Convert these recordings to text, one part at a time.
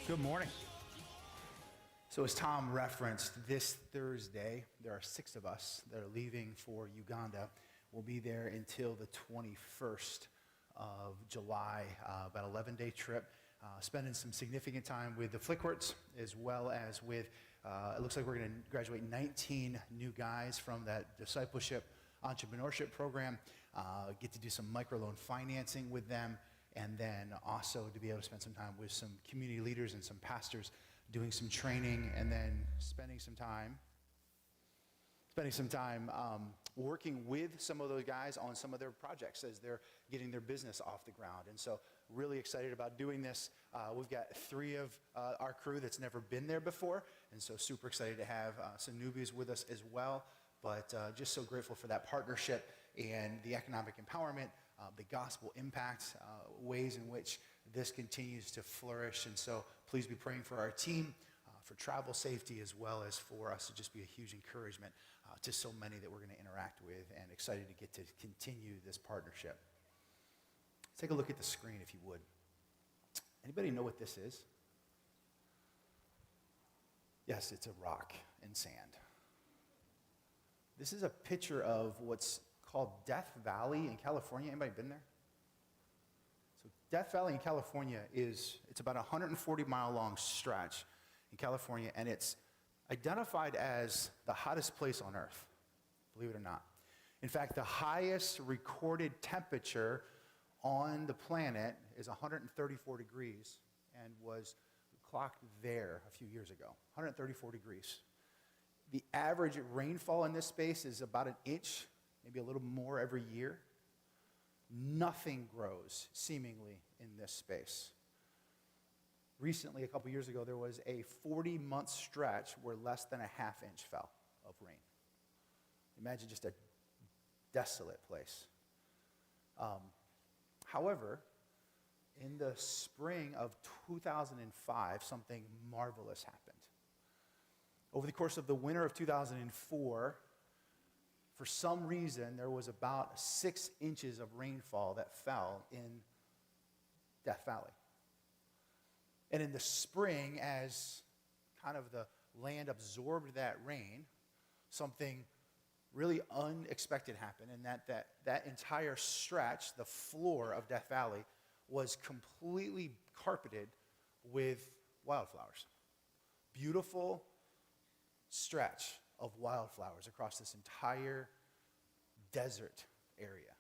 Good morning. So as Tom referenced, this Thursday, there are 6 of us that are leaving for Uganda. We'll be there until the 21st of July, about 11-day trip, spending some significant time with the Flickworts, as well as with, it looks like we're going to graduate 19 new guys from that discipleship entrepreneurship program, get to do some microloan financing with them, and then also to be able to spend some time with some community leaders and some pastors doing some training, and then spending some time working with some of those guys on some of their projects as they're getting their business off the ground. And so really excited about doing this. We've got 3 of our crew that's never been there before, and so super excited to have some newbies with us as well. But just so grateful for that partnership and the economic empowerment, the gospel impact, ways in which this continues to flourish. And so please be praying for our team, for travel safety, as well as for us to just be a huge encouragement to so many that we're going to interact with, and excited to get to continue this partnership. Let's take a look at the screen, if you would. Anybody know what this is? Yes, it's a rock and sand. This is a picture of what's called Death Valley in California. Anybody been there? So Death Valley in California it's about a 140-mile long stretch in California, and it's identified as the hottest place on earth, believe it or not. In fact, the highest recorded temperature on the planet is 134 degrees and was clocked there a few years ago, 134 degrees. The average rainfall in this space is about an inch, maybe a little more every year. Nothing grows, seemingly, in this space. Recently, a couple years ago, there was a 40-month stretch where less than a half inch fell of rain. Imagine just a desolate place. However, in the spring of 2005, something marvelous happened. Over the course of the winter of 2004, for some reason, there was about 6 inches of rainfall that fell in Death Valley. And in the spring, as kind of the land absorbed that rain, something really unexpected happened, and that entire stretch, the floor of Death Valley, was completely carpeted with wildflowers. Beautiful stretch of wildflowers across this entire desert area.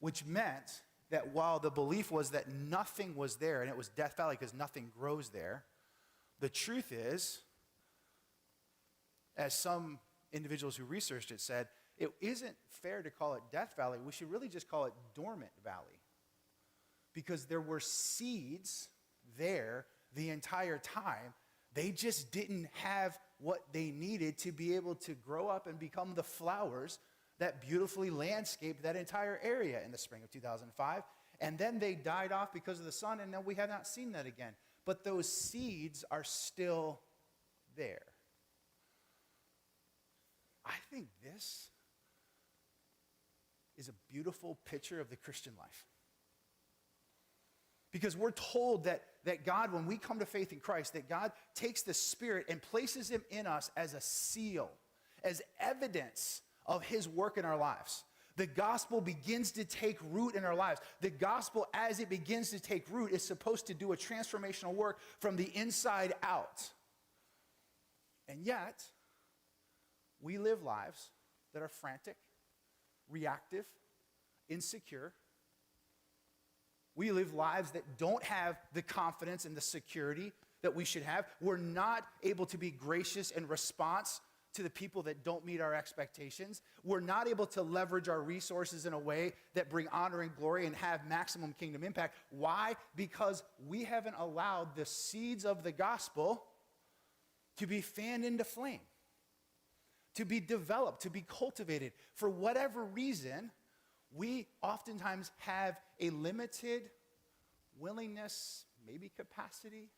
Which meant that while the belief was that nothing was there, and it was Death Valley because nothing grows there, the truth is, as some individuals who researched it said, it isn't fair to call it Death Valley. We should really just call it Dormant Valley, because there were seeds there the entire time. They just didn't have what they needed to be able to grow up and become the flowers that beautifully landscaped that entire area in the spring of 2005. And then they died off because of the sun, and then we have not seen that again. But those seeds are still there. I think this is a beautiful picture of the Christian life. Because we're told that God, when we come to faith in Christ, that God takes the Spirit and places him in us as a seal, as evidence of his work in our lives. The gospel begins to take root in our lives. The gospel, as it begins to take root, is supposed to do a transformational work from the inside out. And yet, we live lives that are frantic, reactive, insecure. We live lives that don't have the confidence and the security that we should have. We're not able to be gracious in response to the people that don't meet our expectations. We're not able to leverage our resources in a way that bring honor and glory and have maximum kingdom impact. Why? Because we haven't allowed the seeds of the gospel to be fanned into flame, to be developed, to be cultivated. For whatever reason, we oftentimes have a limited willingness, maybe capacity,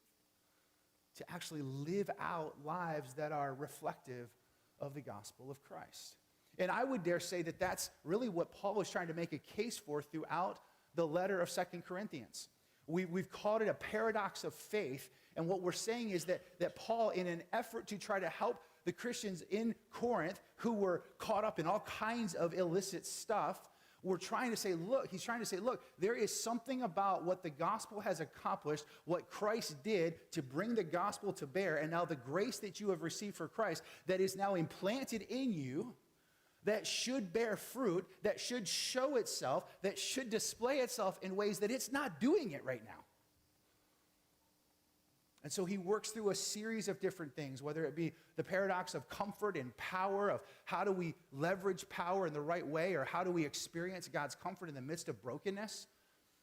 to actually live out lives that are reflective of the gospel of Christ. And I would dare say that that's really what Paul was trying to make a case for throughout the letter of 2 Corinthians. we've called it a paradox of faith. And what we're saying is that Paul, in an effort to try to help the Christians in Corinth who were caught up in all kinds of illicit stuff, he's trying to say, look, there is something about what the gospel has accomplished, what Christ did to bring the gospel to bear, and now the grace that you have received for Christ that is now implanted in you, that should bear fruit, that should show itself, that should display itself in ways that it's not doing it right now. And so he works through a series of different things, whether it be the paradox of comfort and power, of how do we leverage power in the right way, or how do we experience God's comfort in the midst of brokenness.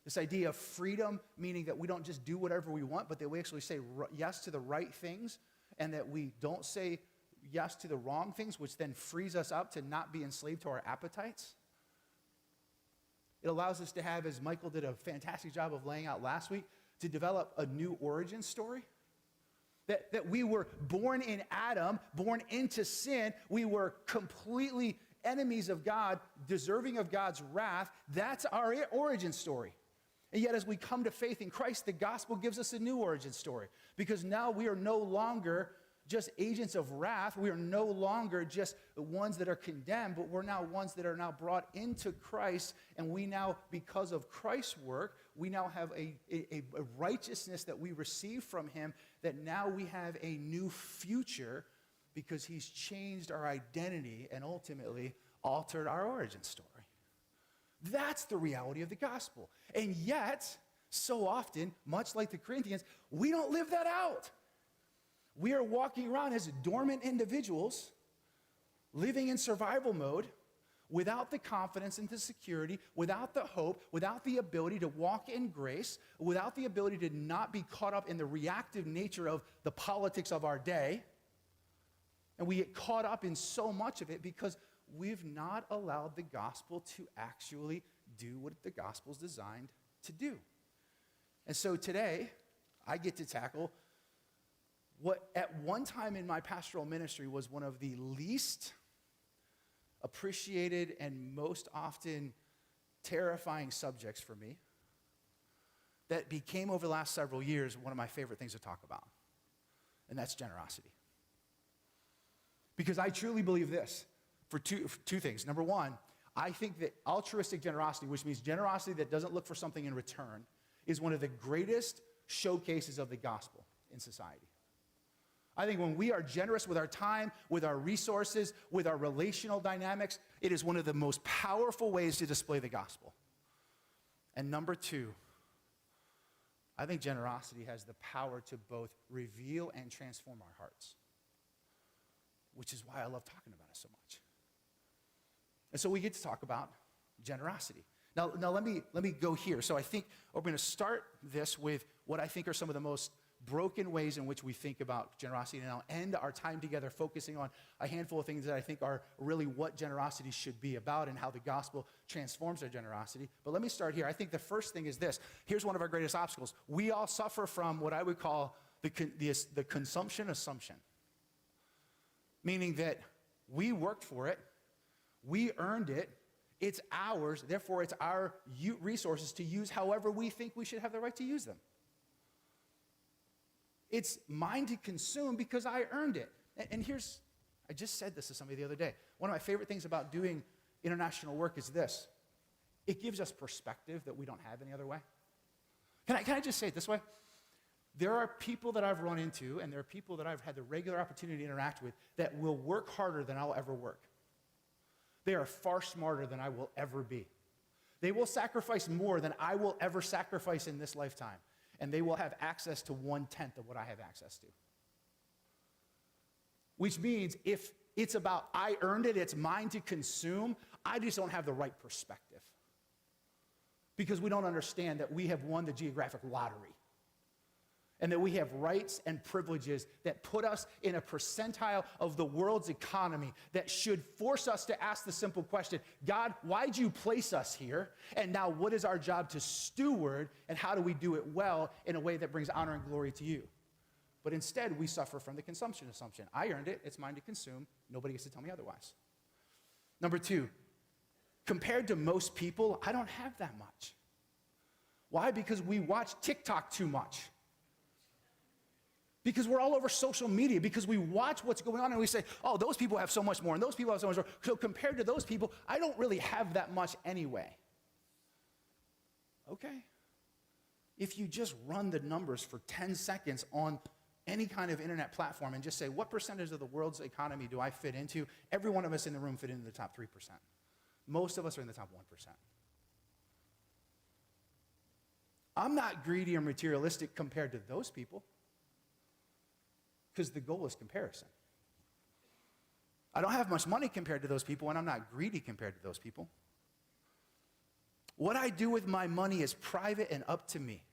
This idea of freedom, meaning that we don't just do whatever we want, but that we actually say yes to the right things, and that we don't say yes to the wrong things, which then frees us up to not be enslaved to our appetites. It allows us to have, as Michael did a fantastic job of laying out last week, to develop a new origin story. That we were born in Adam, born into sin. We were completely enemies of God, deserving of God's wrath. That's our origin story. And yet as we come to faith in Christ, the gospel gives us a new origin story. Because now we are no longer just agents of wrath. We are no longer just the ones that are condemned, but we're now ones that are now brought into Christ. And we now, because of Christ's work, we now have a righteousness that we receive from him, that now we have a new future because he's changed our identity and ultimately altered our origin story. That's the reality of the gospel. And yet, so often, much like the Corinthians, we don't live that out. We are walking around as dormant individuals, living in survival mode, without the confidence and the security, without the hope, without the ability to walk in grace, without the ability to not be caught up in the reactive nature of the politics of our day. And we get caught up in so much of it because we've not allowed the gospel to actually do what the gospel is designed to do. And so today, I get to tackle what at one time in my pastoral ministry was one of the least appreciated and most often terrifying subjects for me, that became over the last several years one of my favorite things to talk about, and that's generosity. Because I truly believe this for two things. Number one, I think that altruistic generosity, which means generosity that doesn't look for something in return, is one of the greatest showcases of the gospel in society. I think when we are generous with our time, with our resources, with our relational dynamics, it is one of the most powerful ways to display the gospel. And number two, I think generosity has the power to both reveal and transform our hearts, which is why I love talking about it so much. And so we get to talk about generosity. Now let me go here. So I think we're going to start this with what I think are some of the most broken ways in which we think about generosity, and I'll end our time together focusing on a handful of things that I think are really what generosity should be about and how the gospel transforms our generosity. But let me start here. I think the first thing is this. Here's one of our greatest obstacles. We all suffer from what I would call the consumption assumption, meaning that we worked for it, we earned it, it's ours, therefore it's our resources to use however we think we should have the right to use them. It's mine to consume because I earned it. And here's, I just said this to somebody the other day. One of my favorite things about doing international work is this. It gives us perspective that we don't have any other way. Can I just say it this way? There are people that I've run into, and there are people that I've had the regular opportunity to interact with that will work harder than I'll ever work. They are far smarter than I will ever be. They will sacrifice more than I will ever sacrifice in this lifetime. And they will have access to 1/10 of what I have access to. Which means if it's about I earned it, it's mine to consume, I just don't have the right perspective. Because we don't understand that we have won the geographic lottery. And that we have rights and privileges that put us in a percentile of the world's economy that should force us to ask the simple question, God, why'd you place us here? And now what is our job to steward, and how do we do it well in a way that brings honor and glory to you? But instead, we suffer from the consumption assumption. I earned it, it's mine to consume, nobody gets to tell me otherwise. Number two, compared to most people, I don't have that much. Why? Because we watch TikTok too much. Because we're all over social media, because we watch what's going on and we say, oh, those people have so much more and those people have so much more. So compared to those people, I don't really have that much anyway. Okay. If you just run the numbers for 10 seconds on any kind of internet platform and just say, what percentage of the world's economy do I fit into? Every one of us in the room fit into the top 3%. Most of us are in the top 1%. I'm not greedy or materialistic compared to those people, because the goal is comparison. I don't have much money compared to those people, and I'm not greedy compared to those people. What I do with my money is private and up to me.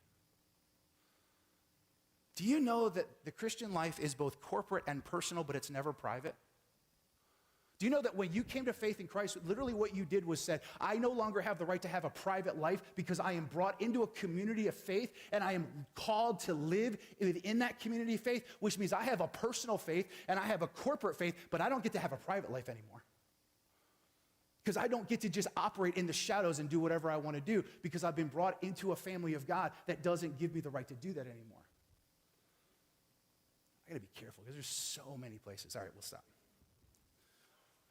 Do you know that the Christian life is both corporate and personal, but it's never private? Do you know that when you came to faith in Christ, literally what you did was said, I no longer have the right to have a private life because I am brought into a community of faith and I am called to live within that community of faith, which means I have a personal faith and I have a corporate faith, but I don't get to have a private life anymore. Because I don't get to just operate in the shadows and do whatever I want to do because I've been brought into a family of God that doesn't give me the right to do that anymore. I got to be careful because there's so many places. All right, we'll stop.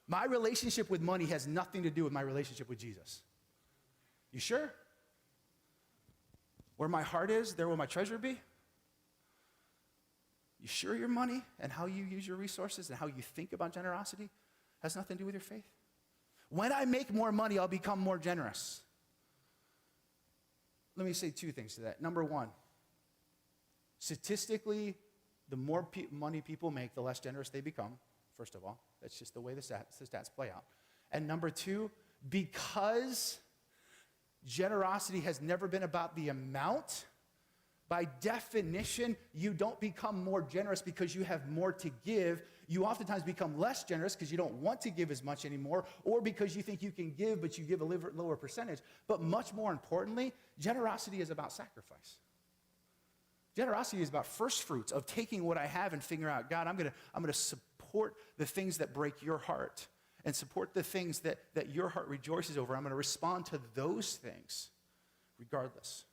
My relationship with money has nothing to do with my relationship with Jesus. You sure? Where my heart is, there will my treasure be? You sure your money and how you use your resources and how you think about generosity has nothing to do with your faith? When I make more money, I'll become more generous. Let me say two things to that. Number one, statistically, the more money people make, the less generous they become. First of all, that's just the way the stats play out. And number two, because generosity has never been about the amount, by definition, you don't become more generous because you have more to give. You oftentimes become less generous because you don't want to give as much anymore, or because you think you can give, but you give a lower percentage. But much more importantly, generosity is about sacrifice. Generosity is about first fruits of taking what I have and figuring out, God, I'm gonna support the things that break your heart and support the things that your heart rejoices over. I'm going to respond to those things regardless.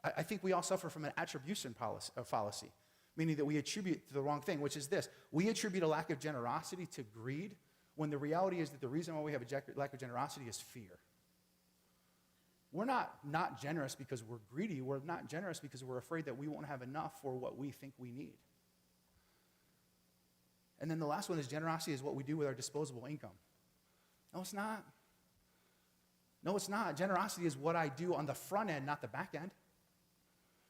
I think we all suffer from an attribution fallacy, meaning that we attribute to the wrong thing, which is this. We attribute a lack of generosity to greed when the reality is that the reason why we have a lack of generosity is fear. We're not generous because we're greedy. We're not generous because we're afraid that we won't have enough for what we think we need. And then the last one is generosity is what we do with our disposable income. No, it's not. No, it's not. Generosity is what I do on the front end, not the back end.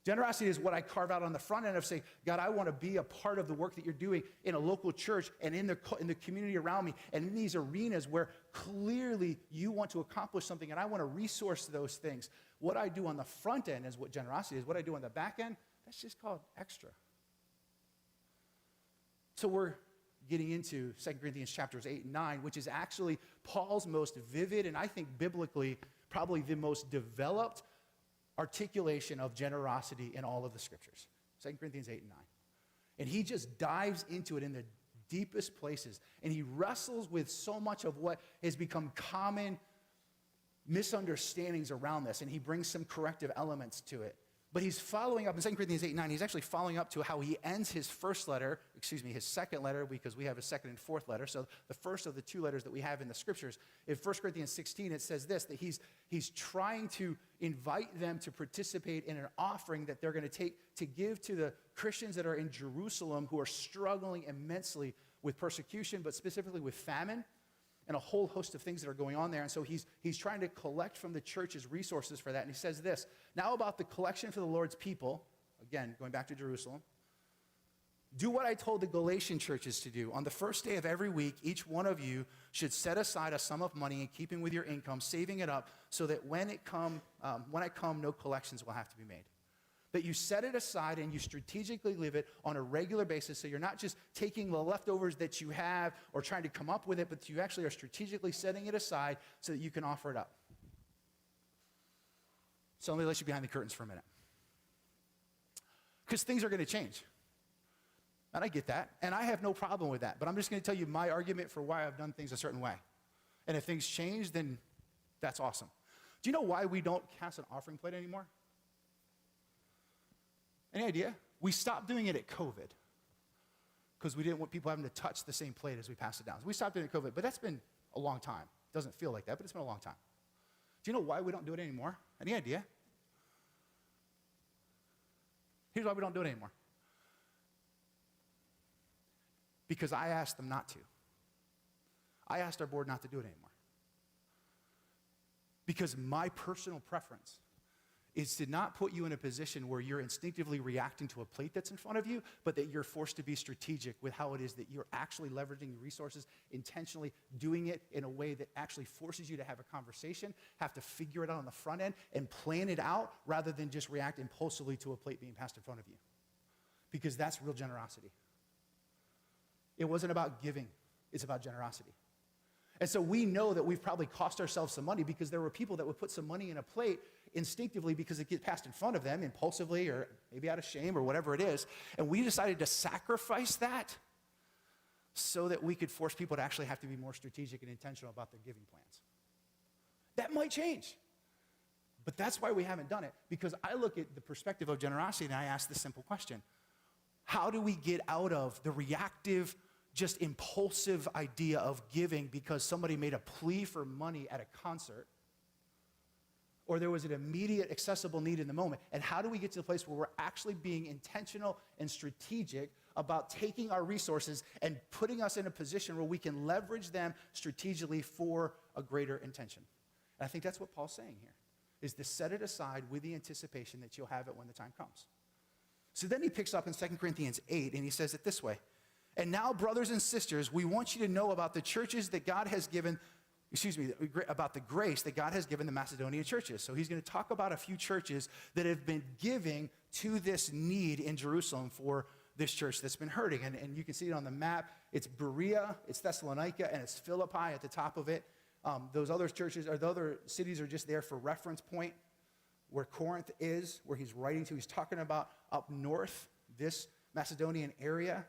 Generosity is what I carve out on the front end of saying, God, I want to be a part of the work that you're doing in a local church and in the community around me and in these arenas where clearly you want to accomplish something and I want to resource those things. What I do on the front end is what generosity is. What I do on the back end, that's just called extra. So we're getting into 2 Corinthians chapters 8 and 9, which is actually Paul's most vivid and I think biblically probably the most developed articulation of generosity in all of the scriptures. 2 Corinthians 8 and 9. And he just dives into it in the deepest places. And he wrestles with so much of what has become common misunderstandings around this. And he brings some corrective elements to it. But he's following up in 2 Corinthians 8 and 9, he's actually following up to how he ends his his second letter, because we have a second and fourth letter. So the first of the two letters that we have in the scriptures. In 1 Corinthians 16, it says this, that he's trying to invite them to participate in an offering that they're going to take to give to the Christians that are in Jerusalem who are struggling immensely with persecution, but specifically with famine. And a whole host of things that are going on there. And so he's trying to collect from the church's resources for that. And he says this, now about the collection for the Lord's people, again, going back to Jerusalem, do what I told the Galatian churches to do. On the first day of every week, each one of you should set aside a sum of money in keeping with your income, saving it up so that when I come, no collections will have to be made. That you set it aside and you strategically live it on a regular basis so you're not just taking the leftovers that you have or trying to come up with it, but you actually are strategically setting it aside so that you can offer it up. So let me let you behind the curtains for a minute. Because things are going to change. And I get that. And I have no problem with that. But I'm just going to tell you my argument for why I've done things a certain way. And if things change, then that's awesome. Do you know why we don't cast an offering plate anymore? Any idea? We stopped doing it at COVID because we didn't want people having to touch the same plate as we passed it down. So we stopped doing it at COVID, but that's been a long time. It doesn't feel like that, but it's been a long time. Do you know why we don't do it anymore? Any idea? Here's why we don't do it anymore. Because I asked them not to. I asked our board not to do it anymore. Because my personal preference is to not put you in a position where you're instinctively reacting to a plate that's in front of you, but that you're forced to be strategic with how it is that you're actually leveraging your resources, intentionally doing it in a way that actually forces you to have a conversation, have to figure it out on the front end, and plan it out rather than just react impulsively to a plate being passed in front of you. Because that's real generosity. It wasn't about giving, it's about generosity. And so we know that we've probably cost ourselves some money because there were people that would put some money in a plate instinctively because it gets passed in front of them impulsively or maybe out of shame or whatever it is. And we decided to sacrifice that so that we could force people to actually have to be more strategic and intentional about their giving plans. That might change. But that's why we haven't done it, because I look at the perspective of generosity and I ask this simple question. How do we get out of the reactive, just impulsive idea of giving because somebody made a plea for money at a concert, or there was an immediate accessible need in the moment? And how do we get to the place where we're actually being intentional and strategic about taking our resources and putting us in a position where we can leverage them strategically for a greater intention? And I think that's what Paul's saying here, is to set it aside with the anticipation that you'll have it when the time comes. So then he picks up in 2 Corinthians 8 and he says it this way. And now, brothers and sisters, we want you to know about the churches that God has given, about the grace that God has given the Macedonian churches. So he's going to talk about a few churches that have been giving to this need in Jerusalem for this church that's been hurting. And you can see it on the map. It's Berea, it's Thessalonica, and it's Philippi at the top of it. Those other churches, or the other cities, are just there for reference point. Where Corinth is, where he's writing to, he's talking about up north, this Macedonian area.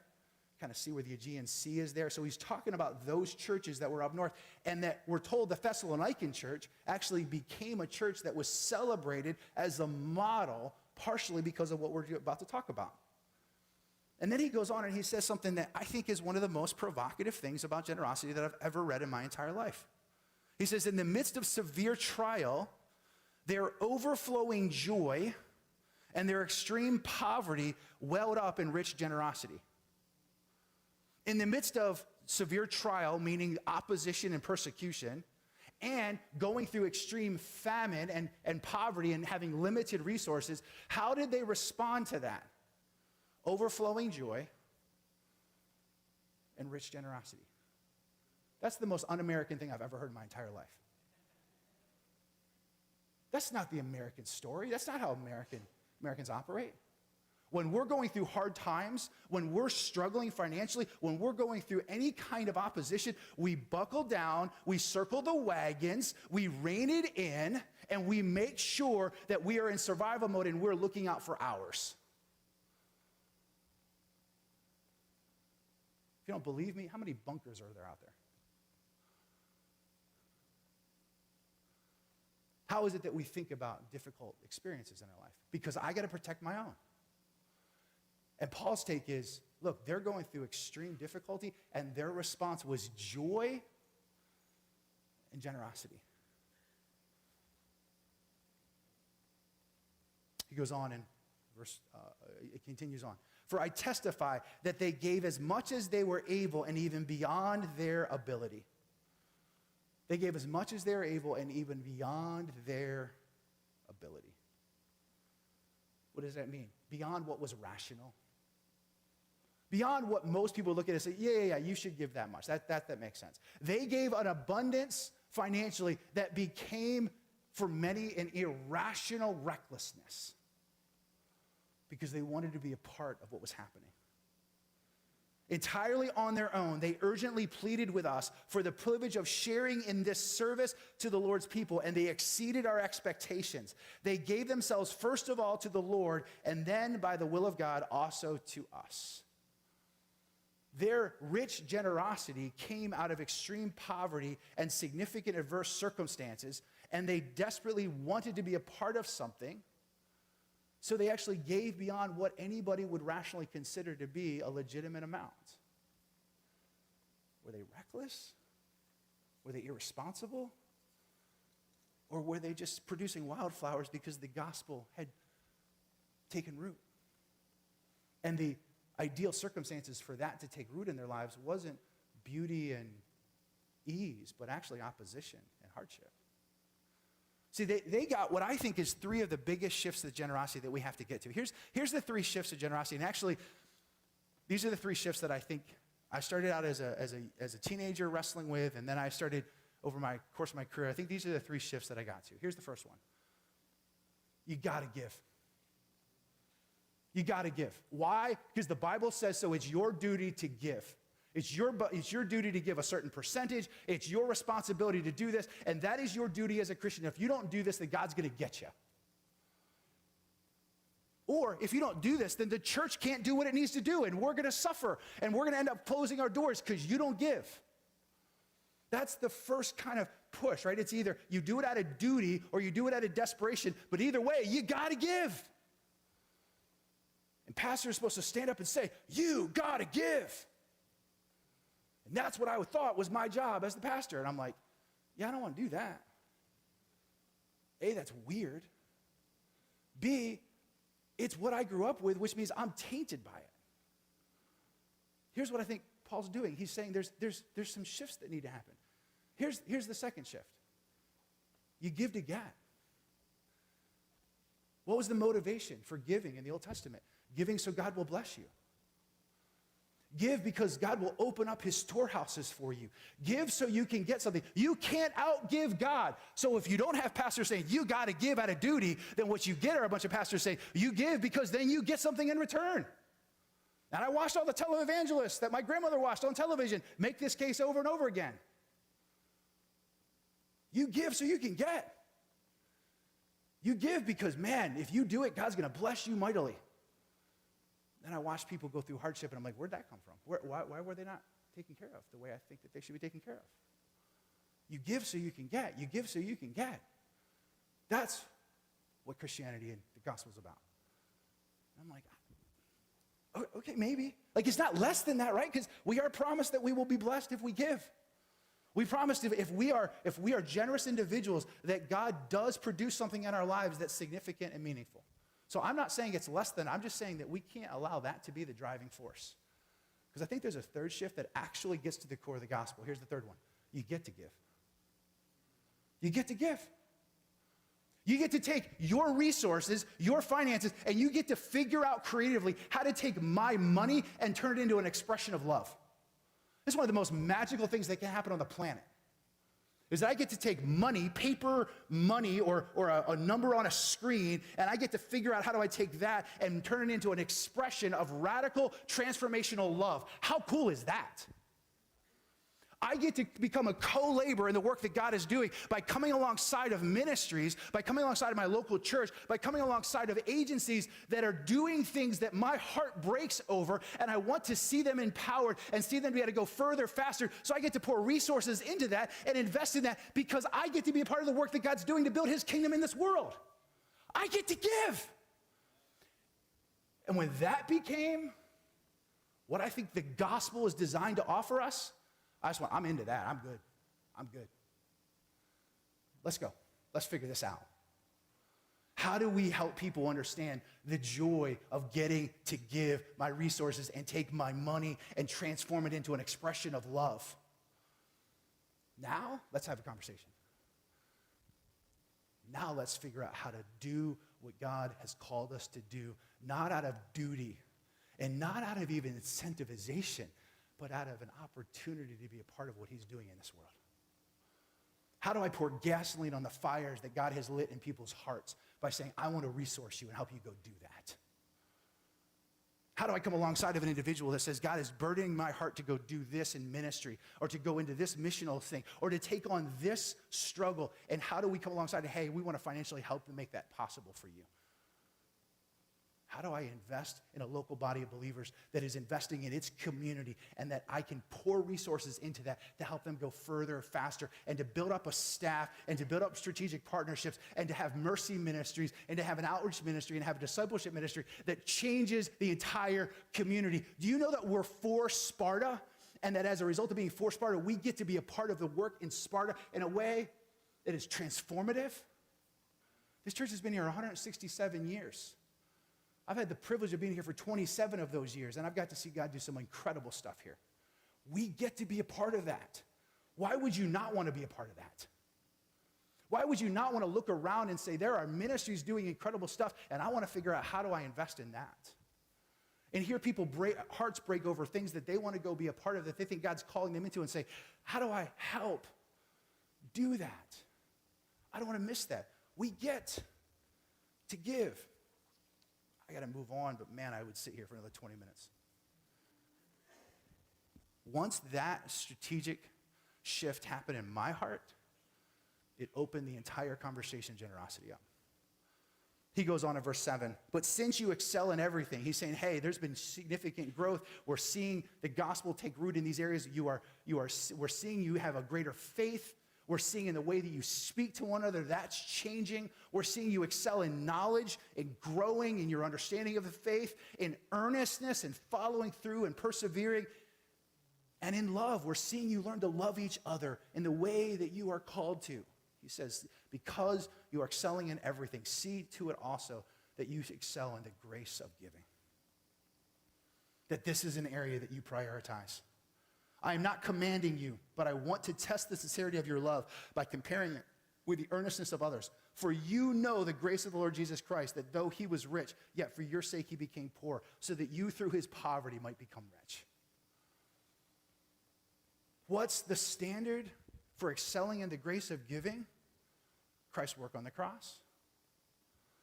Kind of see where the Aegean Sea is there. So he's talking about those churches that were up north, and that we're told the Thessalonican church actually became a church that was celebrated as a model, partially because of what we're about to talk about. And then he goes on and he says something that I think is one of the most provocative things about generosity that I've ever read in my entire life. He says, in the midst of severe trial, their overflowing joy and their extreme poverty welled up in rich generosity. In the midst of severe trial, meaning opposition and persecution, and going through extreme famine and poverty and having limited resources, how did they respond to that? Overflowing joy and rich generosity. That's the most un-American thing I've ever heard in my entire life. That's not the American story. That's not how Americans operate. When we're going through hard times, when we're struggling financially, when we're going through any kind of opposition, we buckle down, we circle the wagons, we rein it in, and we make sure that we are in survival mode and we're looking out for ours. If you don't believe me, how many bunkers are there out there? How is it that we think about difficult experiences in our life? Because I got to protect my own. And Paul's take is, look, they're going through extreme difficulty, and their response was joy and generosity. He goes on in it continues on. For I testify that they gave as much as they were able and even beyond their ability. They gave as much as they were able and even beyond their ability. What does that mean? Beyond what was rational. Beyond what most people look at and say, yeah, you should give that much. That makes sense. They gave an abundance financially that became, for many, an irrational recklessness because they wanted to be a part of what was happening. Entirely on their own, they urgently pleaded with us for the privilege of sharing in this service to the Lord's people, and they exceeded our expectations. They gave themselves first of all to the Lord, and then by the will of God also to us. Their rich generosity came out of extreme poverty and significant adverse circumstances, and they desperately wanted to be a part of something, so they actually gave beyond what anybody would rationally consider to be a legitimate amount. Were they reckless? Were they irresponsible? Or were they just producing wildflowers because the gospel had taken root? And the ideal circumstances for that to take root in their lives wasn't beauty and ease, but actually opposition and hardship. See, they got what I think is three of the biggest shifts of generosity that we have to get to. Here's the three shifts of generosity. And actually, these are the three shifts that I think I started out as a teenager wrestling with, and then I started over my course of my career. I think these are the three shifts that I got to. Here's the first one. You got to give. You got to give. Why? Because the Bible says so. It's your duty to give. It's your duty to give a certain percentage. It's your responsibility to do this, and that is your duty as a Christian. If you don't do this, then God's going to get you. Or if you don't do this, then the church can't do what it needs to do, and we're going to suffer, and we're going to end up closing our doors because you don't give. That's the first kind of push, right? It's either you do it out of duty or you do it out of desperation, but either way, you got to give. And pastors are supposed to stand up and say, you got to give. And that's what I thought was my job as the pastor. And I'm like, yeah, I don't want to do that. A, that's weird. B, it's what I grew up with, which means I'm tainted by it. Here's what I think Paul's doing. He's saying there's some shifts that need to happen. Here's the second shift. You give to God. What was the motivation for giving in the Old Testament? Giving so God will bless you. Give because God will open up his storehouses for you. Give so you can get something. You can't outgive God. So if you don't have pastors saying, you got to give out of duty, then what you get are a bunch of pastors saying, you give because then you get something in return. And I watched all the televangelists that my grandmother watched on television make this case over and over again. You give so you can get. You give because, man, if you do it, God's going to bless you mightily. Then I watch people go through hardship, and I'm like, where'd that come from? Why were they not taken care of the way I think that they should be taken care of? You give so you can get. You give so you can get. That's what Christianity and the gospel is about. And I'm like, oh, okay, maybe. Like, it's not less than that, right? Because we are promised that we will be blessed if we give. We promised if we are generous individuals, that God does produce something in our lives that's significant and meaningful. So I'm not saying it's less than, I'm just saying that we can't allow that to be the driving force. Because I think there's a third shift that actually gets to the core of the gospel. Here's the third one. You get to give. You get to give. You get to take your resources, your finances, and you get to figure out creatively how to take my money and turn it into an expression of love. It's one of the most magical things that can happen on the planet. Is that I get to take money, paper money, or a number on a screen, and I get to figure out how do I take that and turn it into an expression of radical, transformational love. How cool is that? I get to become a co-laborer in the work that God is doing by coming alongside of ministries, by coming alongside of my local church, by coming alongside of agencies that are doing things that my heart breaks over, and I want to see them empowered and see them be able to go further, faster. So I get to pour resources into that and invest in that because I get to be a part of the work that God's doing to build his kingdom in this world. I get to give. And when that became what I think the gospel is designed to offer us, I'm into that. I'm good. Let's go. Let's figure this out. How do we help people understand the joy of getting to give my resources and take my money and transform it into an expression of love? Now, let's have a conversation. Now let's figure out how to do what God has called us to do, not out of duty and not out of even incentivization, but out of an opportunity to be a part of what he's doing in this world. How do I pour gasoline on the fires that God has lit in people's hearts by saying, I want to resource you and help you go do that? How do I come alongside of an individual that says, God is burdening my heart to go do this in ministry, or to go into this missional thing, or to take on this struggle? And how do we come alongside of, hey, we want to financially help to make that possible for you? how do I invest in a local body of believers that is investing in its community and that I can pour resources into that to help them go further, faster, and to build up a staff and to build up strategic partnerships and to have mercy ministries and to have an outreach ministry and have a discipleship ministry that changes the entire community. Do you know that we're for Sparta? And that as a result of being for Sparta, we get to be a part of the work in Sparta in a way that is transformative. This church has been here 167 years. I've had the privilege of being here for 27 of those years, and I've got to see God do some incredible stuff here. We get to be a part of that. Why would you not want to be a part of that? Why would you not want to look around and say, there are ministries doing incredible stuff, and I want to figure out how do I invest in that? And hear people hearts break over things that they want to go be a part of that they think God's calling them into and say, how do I help do that? I don't want to miss that. We get to give. I got to move on, but man, I would sit here for another 20 minutes. Once that strategic shift happened in my heart, it opened the entire conversation generosity up. He goes on in verse 7, but since you excel in everything, he's saying, hey, there's been significant growth. We're seeing the gospel take root in these areas. We're seeing you have a greater faith. We're seeing in the way that you speak to one another, that's changing. We're seeing you excel in knowledge, in growing in your understanding of the faith, in earnestness and following through and persevering. And in love, we're seeing you learn to love each other in the way that you are called to. He says, because you are excelling in everything, see to it also that you excel in the grace of giving. That this is an area that you prioritize. I am not commanding you, but I want to test the sincerity of your love by comparing it with the earnestness of others. For you know the grace of the Lord Jesus Christ, that though he was rich, yet for your sake he became poor, so that you through his poverty might become rich. What's the standard for excelling in the grace of giving? Christ's work on the cross.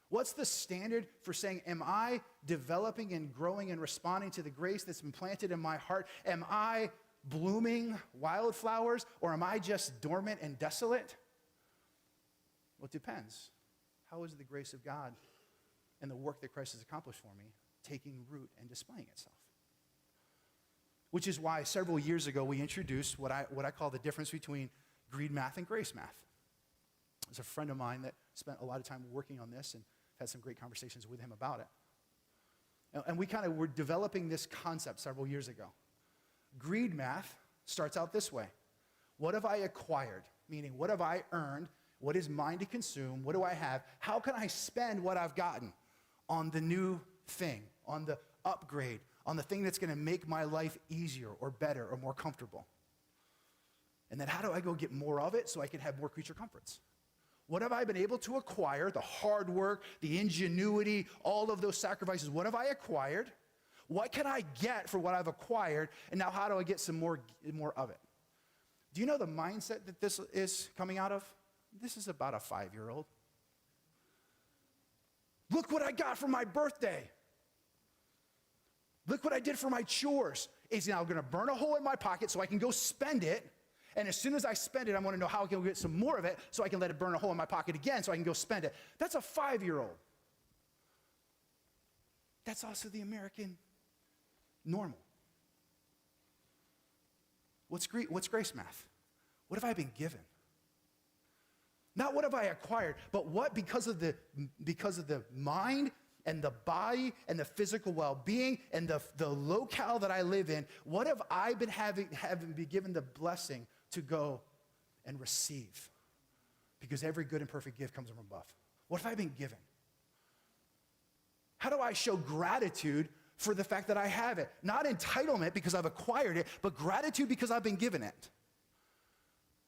What's the standard for saying, am I developing and growing and responding to the grace that's been planted in my heart? Am I blooming wildflowers, or am I just dormant and desolate? Well, it depends. How is the grace of God and the work that Christ has accomplished for me taking root and displaying itself? Which is why several years ago we introduced what I call the difference between greed math and grace math. There's a friend of mine that spent a lot of time working on this and had some great conversations with him about it. And we kind of were developing this concept several years ago. Greed math starts out this way. What have I acquired? Meaning, what have I earned? What is mine to consume? What do I have? How can I spend what I've gotten on the new thing, on the upgrade, on the thing that's going to make my life easier or better or more comfortable? And then how do I go get more of it so I can have more creature comforts? What have I been able to acquire? The hard work, the ingenuity, all of those sacrifices. What have I acquired? What can I get for what I've acquired? And now how do I get some more of it? Do you know the mindset that this is coming out of? This is about a 5-year-old. Look what I got for my birthday. Look what I did for my chores. It's now going to burn a hole in my pocket so I can go spend it. And as soon as I spend it, I want to know how I can get some more of it so I can let it burn a hole in my pocket again so I can go spend it. That's a 5-year-old. That's also the American normal. What's grace math? What have I been given? Not what have I acquired, but what because of the mind and the body and the physical well-being and the locale that I live in, what have I been having been given the blessing to go and receive? Because every good and perfect gift comes from above. What have I been given? How do I show gratitude for the fact that I have it? Not entitlement because I've acquired it, but gratitude because I've been given it.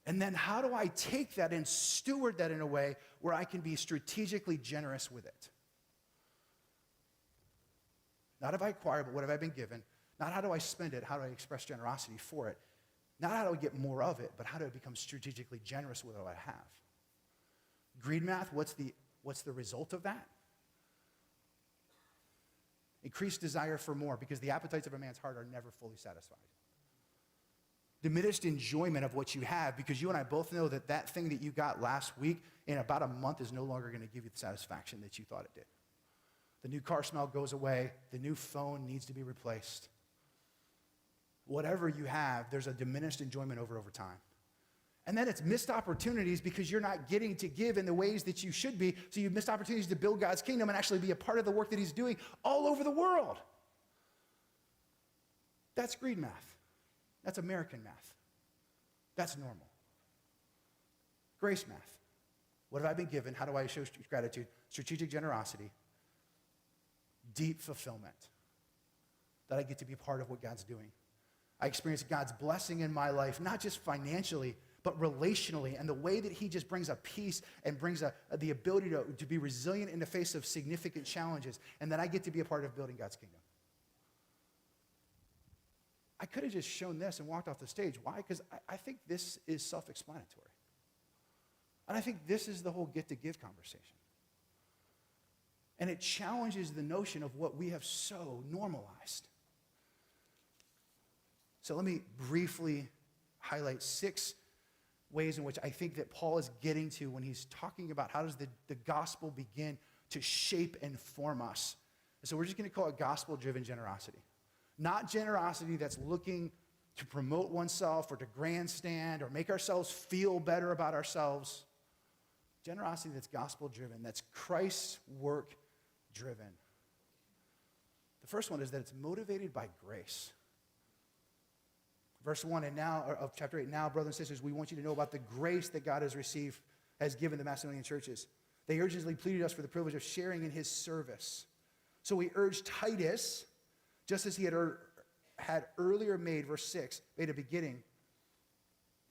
And then how do I take that and steward that in a way where I can be strategically generous with it? Not have I acquired, but what have I been given? Not how do I spend it, how do I express generosity for it? Not how do I get more of it, but how do I become strategically generous with what I have? Greed math, what's the result of that? Increased desire for more, because the appetites of a man's heart are never fully satisfied. Diminished enjoyment of what you have, because you and I both know that that thing that you got last week in about a month is no longer going to give you the satisfaction that you thought it did. The new car smell goes away. The new phone needs to be replaced. Whatever you have, there's a diminished enjoyment over time. And then it's missed opportunities because you're not getting to give in the ways that you should be. So you've missed opportunities to build God's kingdom and actually be a part of the work that he's doing all over the world. That's greed math. That's American math. That's normal. Grace math. What have I been given? How do I show gratitude? Strategic generosity. Deep fulfillment. That I get to be part of what God's doing. I experience God's blessing in my life, not just financially, but relationally, and the way that he just brings a peace and brings the ability to be resilient in the face of significant challenges, and that I get to be a part of building God's kingdom. I could have just shown this and walked off the stage. Why? Because I think this is self-explanatory. And I think this is the whole get to give conversation. And it challenges the notion of what we have so normalized. So let me briefly highlight 6 ways in which I think that Paul is getting to when he's talking about how does the gospel begin to shape and form us. And so we're just going to call it gospel-driven generosity. Not generosity that's looking to promote oneself or to grandstand or make ourselves feel better about ourselves. Generosity that's gospel-driven, that's Christ's work-driven. The first one is that it's motivated by grace. Verse 1 of chapter 8, now, brothers and sisters, we want you to know about the grace that God has given the Macedonian churches. They urgently pleaded us for the privilege of sharing in his service. So we urged Titus, just as he had earlier made, verse 6, made a beginning,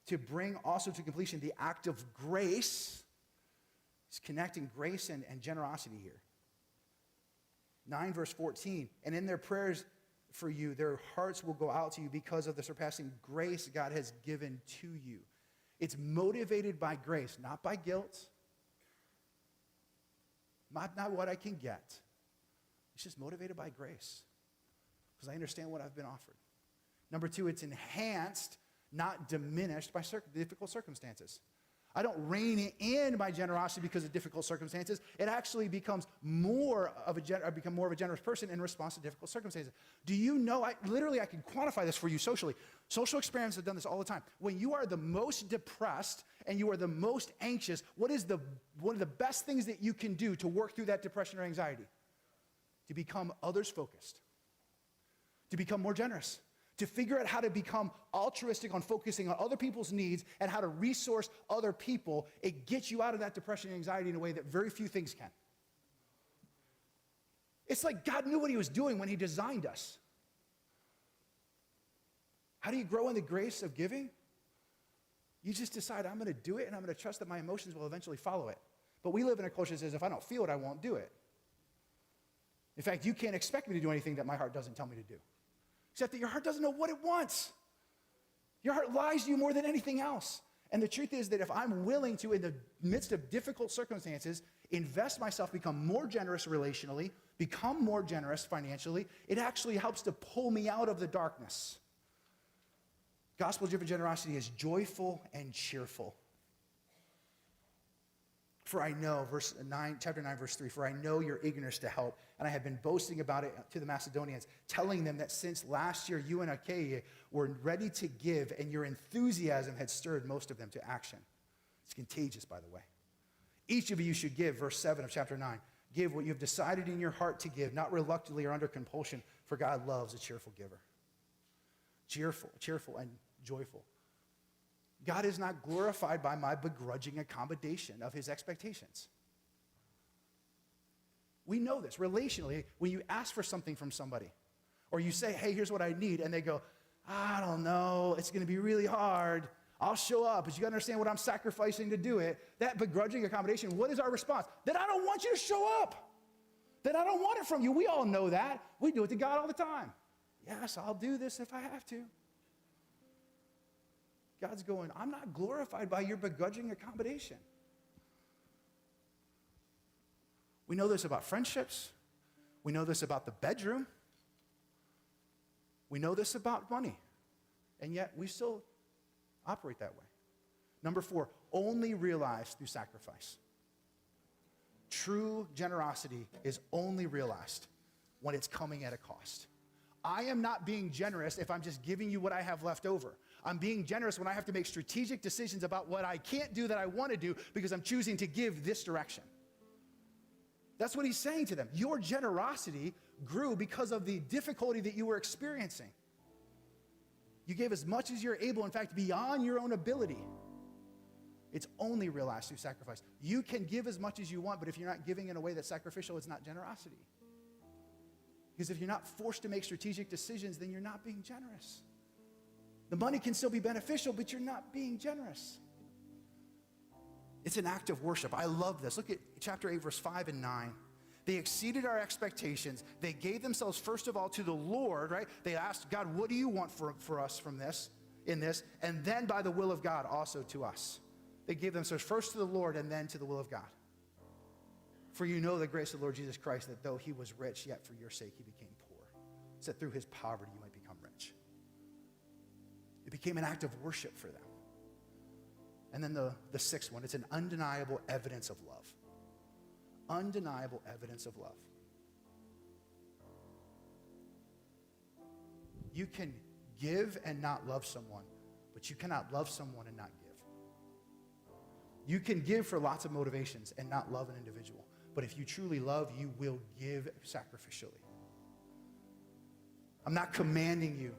to bring also to completion the act of grace. He's connecting grace and generosity here. 9, verse 14, and in their prayers for you, their hearts will go out to you because of the surpassing grace God has given to you. It's motivated by grace, not by guilt, not what I can get. It's just motivated by grace because I understand what I've been offered. Number 2, it's enhanced, not diminished by difficult circumstances. I don't rein in my generosity because of difficult circumstances. It actually becomes I become more of a generous person in response to difficult circumstances. Do you know, I can quantify this for you socially. Social experiments have done this all the time. When you are the most depressed and you are the most anxious, what is one of the best things that you can do to work through that depression or anxiety? To become others focused. To become more generous. To figure out how to become altruistic on focusing on other people's needs and how to resource other people, it gets you out of that depression and anxiety in a way that very few things can. It's like God knew what he was doing when he designed us. How do you grow in the grace of giving? You just decide, I'm going to do it, and I'm going to trust that my emotions will eventually follow it. But we live in a culture that says, if I don't feel it, I won't do it. In fact, you can't expect me to do anything that my heart doesn't tell me to do. Except that your heart doesn't know what it wants. Your heart lies to you more than anything else. And the truth is that if I'm willing to, in the midst of difficult circumstances, invest myself, become more generous relationally, become more generous financially, it actually helps to pull me out of the darkness. Gospel-driven generosity is joyful and cheerful. For I know, chapter 9, verse 3, for I know your eagerness to help, and I have been boasting about it to the Macedonians, telling them that since last year you and Achaia were ready to give, and your enthusiasm had stirred most of them to action. It's contagious, by the way. Each of you should give, verse 7 of chapter 9, give what you have decided in your heart to give, not reluctantly or under compulsion, for God loves a cheerful giver. Cheerful and joyful. God is not glorified by my begrudging accommodation of his expectations. We know this relationally. When you ask for something from somebody, or you say, hey, here's what I need, and they go, I don't know, it's going to be really hard. I'll show up, but you got to understand what I'm sacrificing to do it. That begrudging accommodation, what is our response? That I don't want you to show up. That I don't want it from you. We all know that. We do it to God all the time. Yes, I'll do this if I have to. God's going, I'm not glorified by your begrudging accommodation. We know this about friendships. We know this about the bedroom. We know this about money. And yet we still operate that way. Number 4, only realized through sacrifice. True generosity is only realized when it's coming at a cost. I am not being generous if I'm just giving you what I have left over. I'm being generous when I have to make strategic decisions about what I can't do that I want to do because I'm choosing to give this direction. That's what he's saying to them. Your generosity grew because of the difficulty that you were experiencing. You gave as much as you're able, in fact, beyond your own ability. It's only realized through sacrifice. You can give as much as you want, but if you're not giving in a way that's sacrificial, it's not generosity. Because if you're not forced to make strategic decisions, then you're not being generous. The money can still be beneficial, but you're not being generous. It's an act of worship. I love this. Look at chapter 8, verse 5 and 9. They exceeded our expectations. They gave themselves, first of all, to the Lord, right? They asked, God, what do you want for us from this, in this? And then by the will of God, also to us. They gave themselves first to the Lord and then to the will of God. For you know the grace of the Lord Jesus Christ, that though he was rich, yet for your sake he became poor, so that through his poverty you might become rich. It became an act of worship for them. And then the sixth one, it's an undeniable evidence of love. Undeniable evidence of love. You can give and not love someone, but you cannot love someone and not give. You can give for lots of motivations and not love an individual. But if you truly love, you will give sacrificially. I'm not commanding you,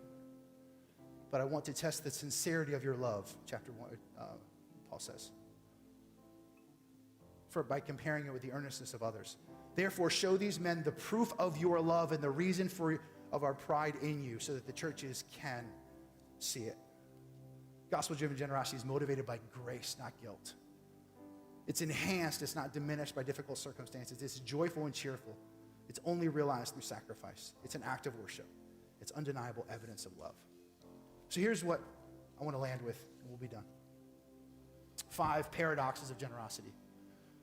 but I want to test the sincerity of your love, chapter 1, Paul says. By comparing it with the earnestness of others. Therefore, show these men the proof of your love and the reason of our pride in you, so that the churches can see it. Gospel-driven generosity is motivated by grace, not guilt. It's enhanced, it's not diminished by difficult circumstances. It's joyful and cheerful. It's only realized through sacrifice. It's an act of worship. It's undeniable evidence of love. So here's what I want to land with, and we'll be done. 5 paradoxes of generosity.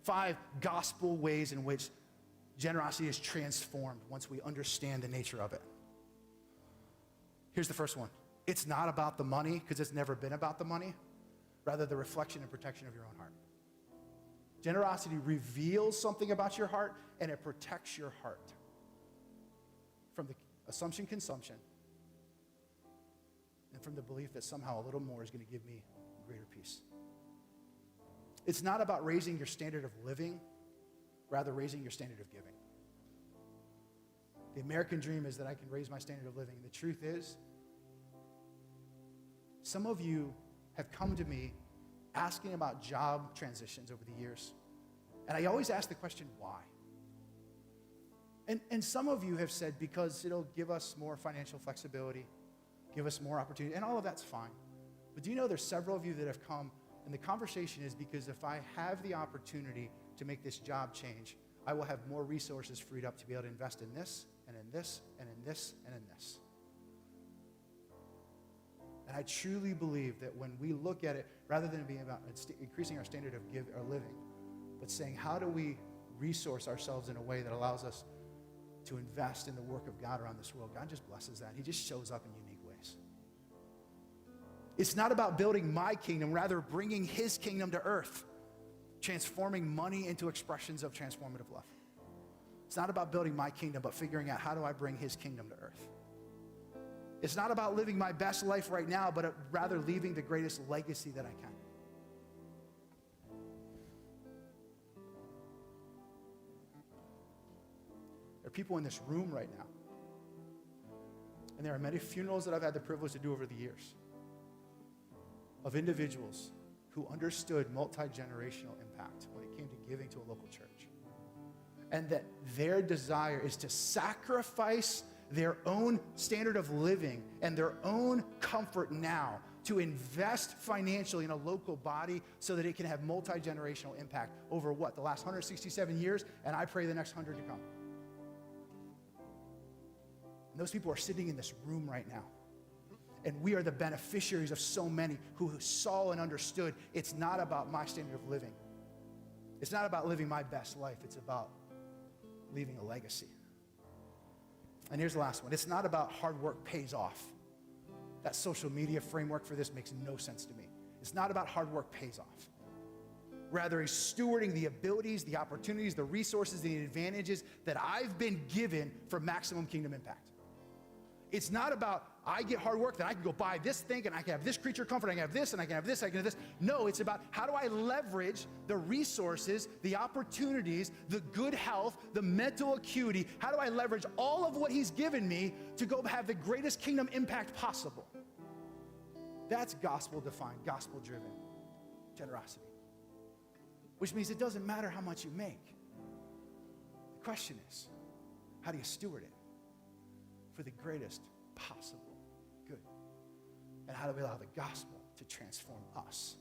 5 gospel ways in which generosity is transformed once we understand the nature of it. Here's the first one. It's not about the money, because it's never been about the money. Rather, the reflection and protection of your own heart. Generosity reveals something about your heart, and it protects your heart from the consumption, and from the belief that somehow a little more is going to give me greater peace. It's not about raising your standard of living, rather raising your standard of giving. The American dream is that I can raise my standard of living. The truth is, some of you have come to me asking about job transitions over the years. And I always ask the question, why? And some of you have said, because it'll give us more financial flexibility, give us more opportunity, and all of that's fine. But do you know there's several of you that have come, and the conversation is because if I have the opportunity to make this job change, I will have more resources freed up to be able to invest in this, and in this, and in this, and in this. And I truly believe that when we look at it, rather than being about increasing our standard of living, but saying, how do we resource ourselves in a way that allows us to invest in the work of God around this world? God just blesses that. He just shows up in unique ways. It's not about building my kingdom, rather bringing his kingdom to earth, transforming money into expressions of transformative love. It's not about building my kingdom, but figuring out how do I bring his kingdom to earth. It's not about living my best life right now, but rather leaving the greatest legacy that I can. There are people in this room right now, and there are many funerals that I've had the privilege to do over the years of individuals who understood multi-generational impact when it came to giving to a local church. And that their desire is to sacrifice their own standard of living and their own comfort now to invest financially in a local body so that it can have multi-generational impact over the last 167 years, and I pray the next 100 to come. And those people are sitting in this room right now. And we are the beneficiaries of so many who saw and understood it's not about my standard of living. It's not about living my best life. It's about leaving a legacy. And here's the last one. It's not about hard work pays off. That social media framework for this makes no sense to me. It's not about hard work pays off. Rather, he's stewarding the abilities, the opportunities, the resources, the advantages that I've been given for maximum kingdom impact. It's not about, I get hard work, that I can go buy this thing, and I can have this creature comfort, I can have this, and I can have this, I can have this. No, it's about how do I leverage the resources, the opportunities, the good health, the mental acuity. How do I leverage all of what he's given me to go have the greatest kingdom impact possible? That's gospel-defined, gospel-driven generosity. Which means it doesn't matter how much you make. The question is, how do you steward it for the greatest possible good? And how do we allow the gospel to transform us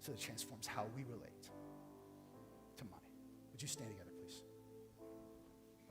so it transforms how we relate to money? Would you stand together?